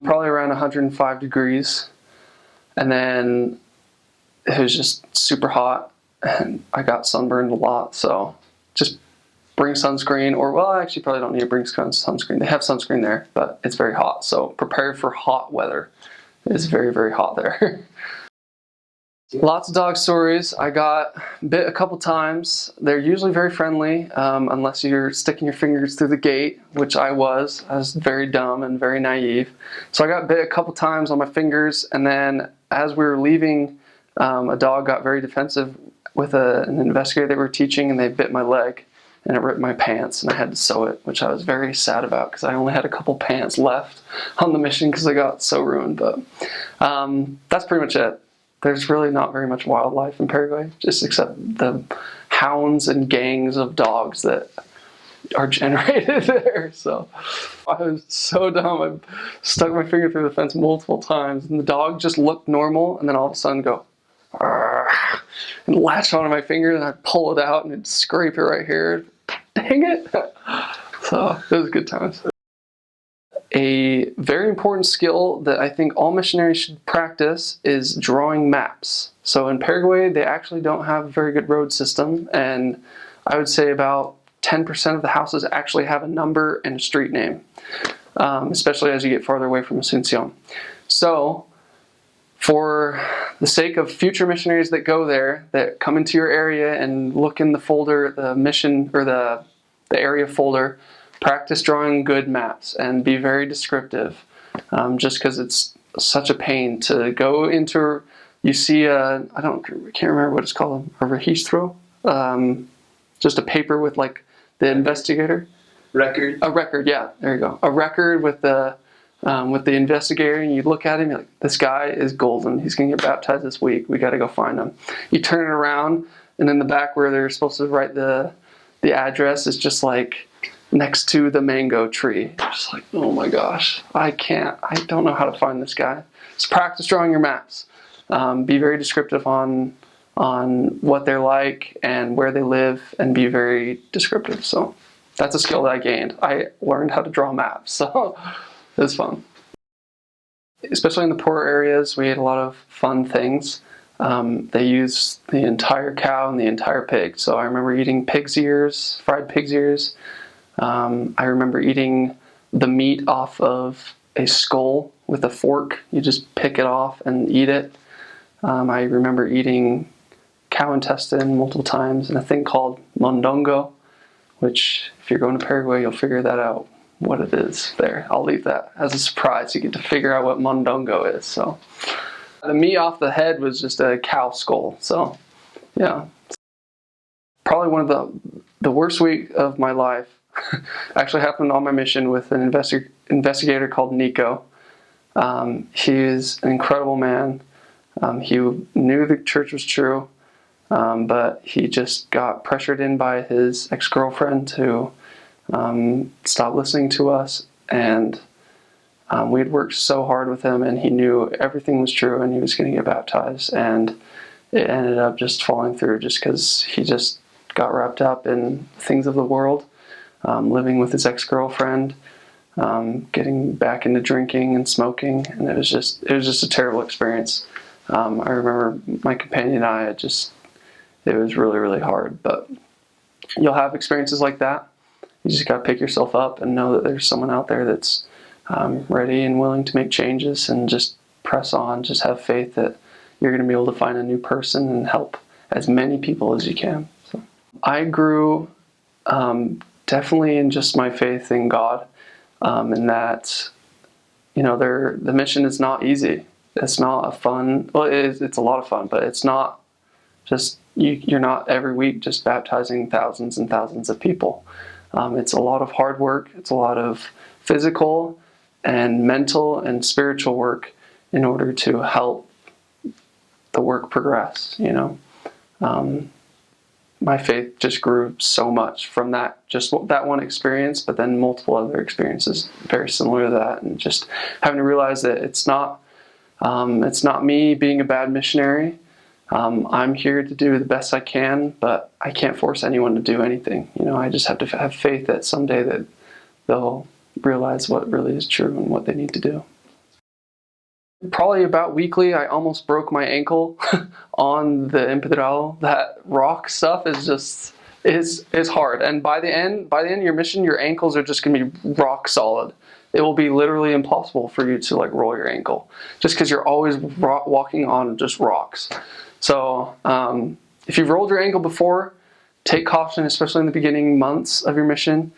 probably around 105 degrees. And then it was just super hot and I got sunburned a lot. So just bring sunscreen, or well, I actually probably don't need to bring sunscreen. They have sunscreen there, but it's very hot. So prepare for hot weather. It's very, very hot there. Lots of dog stories. I got bit a couple times. They're usually very friendly, unless you're sticking your fingers through the gate, which I was. I was very dumb and very naive. So I got bit a couple times on my fingers, and then as we were leaving, a dog got very defensive with an investigator they were teaching, and they bit my leg, and it ripped my pants, and I had to sew it, which I was very sad about because I only had a couple pants left on the mission because I got so ruined. But that's pretty much it. There's really not very much wildlife in Paraguay, just except the hounds and gangs of dogs that are generated there. So I was so dumb. I stuck my finger through the fence multiple times, and the dog just looked normal, and then all of a sudden go, "Argh," and latch onto my finger, and I'd pull it out and it'd scrape it right here. Dang it. So it was good times. A very important skill that I think all missionaries should practice is drawing maps. So in Paraguay, they actually don't have a very good road system, and I would say about 10% of the houses actually have a number and a street name, especially as you get farther away from Asuncion. So for the sake of future missionaries that go there, that come into your area and look in the folder, the mission or the area folder, practice drawing good maps and be very descriptive, just because it's such a pain to go into. You see I can't remember what it's called, a registro, just a paper with like the investigator record. A record, yeah, there you go. A record with the investigator, and you look at him, you're like, this guy is golden. He's gonna get baptized this week. We got to go find him. You turn it around, and in the back where they're supposed to write the address is just like next to the mango tree. Just like, oh my gosh, I don't know how to find this guy. So practice drawing your maps. Be very descriptive on what they're like and where they live, and be very descriptive. So that's a skill that I gained. I learned how to draw maps, so it was fun. Especially in the poorer areas, we ate a lot of fun things. They use the entire cow and the entire pig. So I remember eating pig's ears, fried pig's ears. I remember eating the meat off of a skull with a fork. You just pick it off and eat it. I remember eating cow intestine multiple times and a thing called mondongo, which if you're going to Paraguay, you'll figure that out, what it is there. I'll leave that as a surprise. You get to figure out what mondongo is. So the meat off the head was just a cow skull. So yeah, probably one of the worst week of my life actually happened on my mission with an investigator called Nico. He is an incredible man. He knew the church was true, but he just got pressured in by his ex-girlfriend to stop listening to us, and we had worked so hard with him, and he knew everything was true and he was going to get baptized, and it ended up just falling through just because he just got wrapped up in things of the world, living with his ex-girlfriend, getting back into drinking and smoking, and it was just a terrible experience. I remember my companion and I, it was really, really hard, but you'll have experiences like that. You just got to pick yourself up and know that there's someone out there that's ready and willing to make changes, and just press on. Just have faith that you're going to be able to find a new person and help as many people as you can. So I grew definitely in just my faith in God, and that, the mission is not easy. It's not a fun, well, it's a lot of fun, but it's not just, you're not every week just baptizing thousands and thousands of people. It's a lot of hard work. It's a lot of physical and mental and spiritual work in order to help the work progress, My faith just grew so much from that one experience, but then multiple other experiences very similar to that, and just having to realize that it's not me being a bad missionary. I'm here to do the best I can, but I can't force anyone to do anything. I just have to have faith that someday that they'll realize what really is true and what they need to do. probably about weekly, I almost broke my ankle on the Empedrado. That rock stuff is just is hard. And by the end of your mission, your ankles are just gonna be rock solid. It will be literally impossible for you to like roll your ankle, just because you're always walking on just rocks. So if you've rolled your ankle before, take caution, especially in the beginning months of your mission.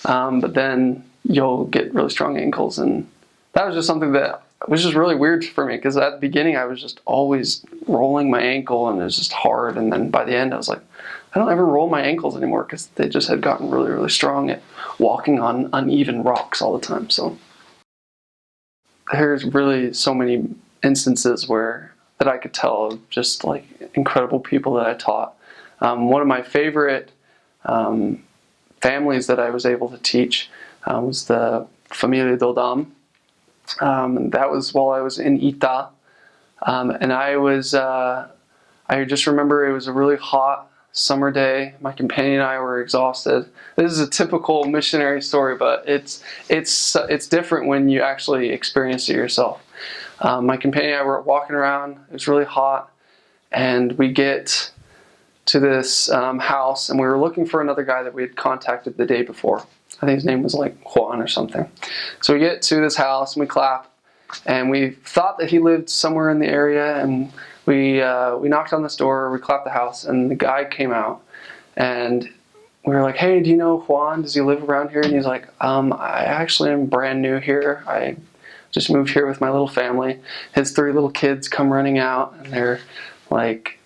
But then you'll get really strong ankles, and that was just something that was just really weird for me, because at the beginning I was just always rolling my ankle and it was just hard, and then by the end I was like, I don't ever roll my ankles anymore, because they just had gotten really, really strong at walking on uneven rocks all the time. So there's really so many instances that I could tell of just like incredible people that I taught. One of my favorite families that I was able to teach was the Familia Dodam. That was while I was in Ita. And I just remember it was a really hot summer day. My companion and I were exhausted. This is a typical missionary story, but it's different when you actually experience it yourself. My companion and I were walking around. It was really hot, and we get to this house, and we were looking for another guy that we had contacted the day before. I think his name was like Juan or something. So we get to this house and we clap, and we thought that he lived somewhere in the area, and we knocked on this door, we clapped the house, and the guy came out, and we were like, hey, do you know Juan? Does he live around here? And he's like, I actually am brand new here. I just moved here with my little family. His 3 little kids come running out, and they're like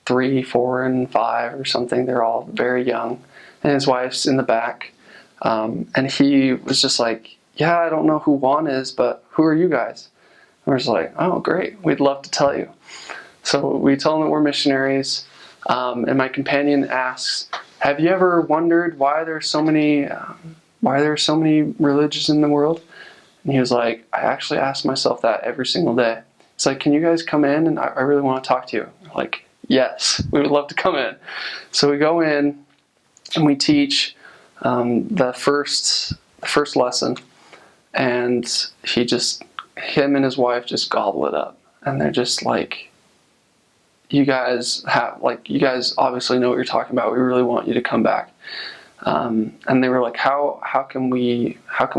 3, 4, and 5 or something. They're all very young, and his wife's in the back. And he was just like, yeah, I don't know who Juan is, but who are you guys? And we're just like, oh, great. We'd love to tell you. So we tell him that we're missionaries. And my companion asks, have you ever wondered why there's so many religions in the world? And he was like, I actually ask myself that every single day. It's like, can you guys come in? And I really want to talk to you. We're like, yes, we would love to come in. So we go in and we teach the first lesson, and him and his wife just gobble it up, and they're just like, you guys obviously know what you're talking about. We really want you to come back. And they were like, how can we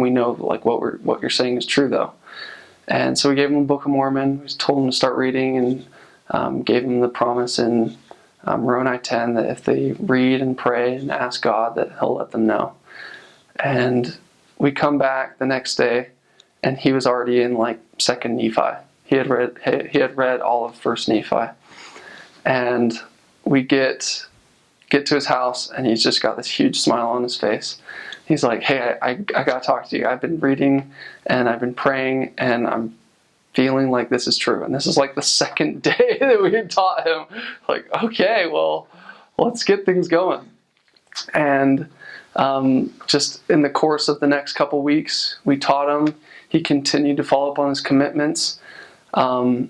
know like what you're saying is true though? And so we gave them the Book of Mormon. We told them to start reading, and gave them the promise in Moroni 10 that if they read and pray and ask God, that He'll let them know. And we come back the next day, and he was already in like 2nd Nephi. He had read all of 1st Nephi. And we get to his house, and he's just got this huge smile on his face. He's like, hey, I got to talk to you. I've been reading and I've been praying, and I'm feeling like this is true. And this is like the 2nd day that we had taught him. Like, okay, well, let's get things going. And just in the course of the next couple weeks, we taught him. He continued to follow up on his commitments. And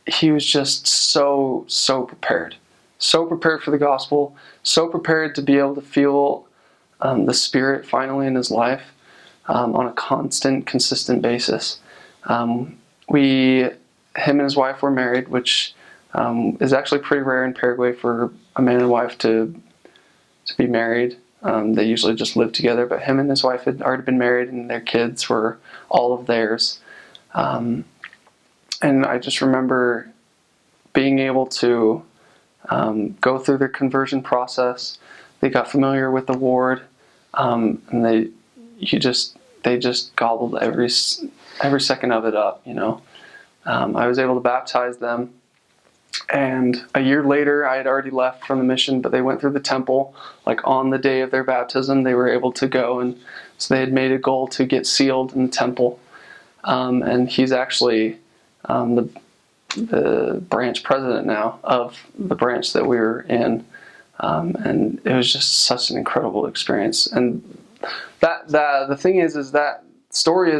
he was just so prepared. So prepared for the gospel. So prepared to be able to feel the Spirit finally in his life on a constant, consistent basis. Him and his wife were married, which is actually pretty rare in Paraguay for a man and wife to be married. They usually just live together, but him and his wife had already been married, and their kids were all of theirs. And I just remember being able to go through their conversion process. They got familiar with the ward, and they just gobbled every second of it up. You know, I was able to baptize them. And a year later, I had already left from the mission, but they went through the temple. Like on the day of their baptism, they were able to go, and so they had made a goal to get sealed in the temple. And he's actually the branch president now of the branch that we were in. And it was just such an incredible experience. And the thing is that story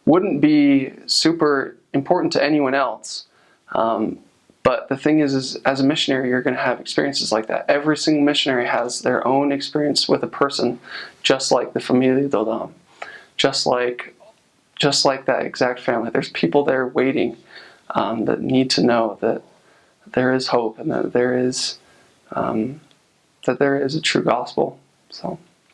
wouldn't be super important to anyone else. But the thing is as a missionary, you're going to have experiences like that. Every single missionary has their own experience with a person, just like the Familia Dodam, just like just like that exact family. There's people there waiting that need to know that there is hope and that there is a true gospel. So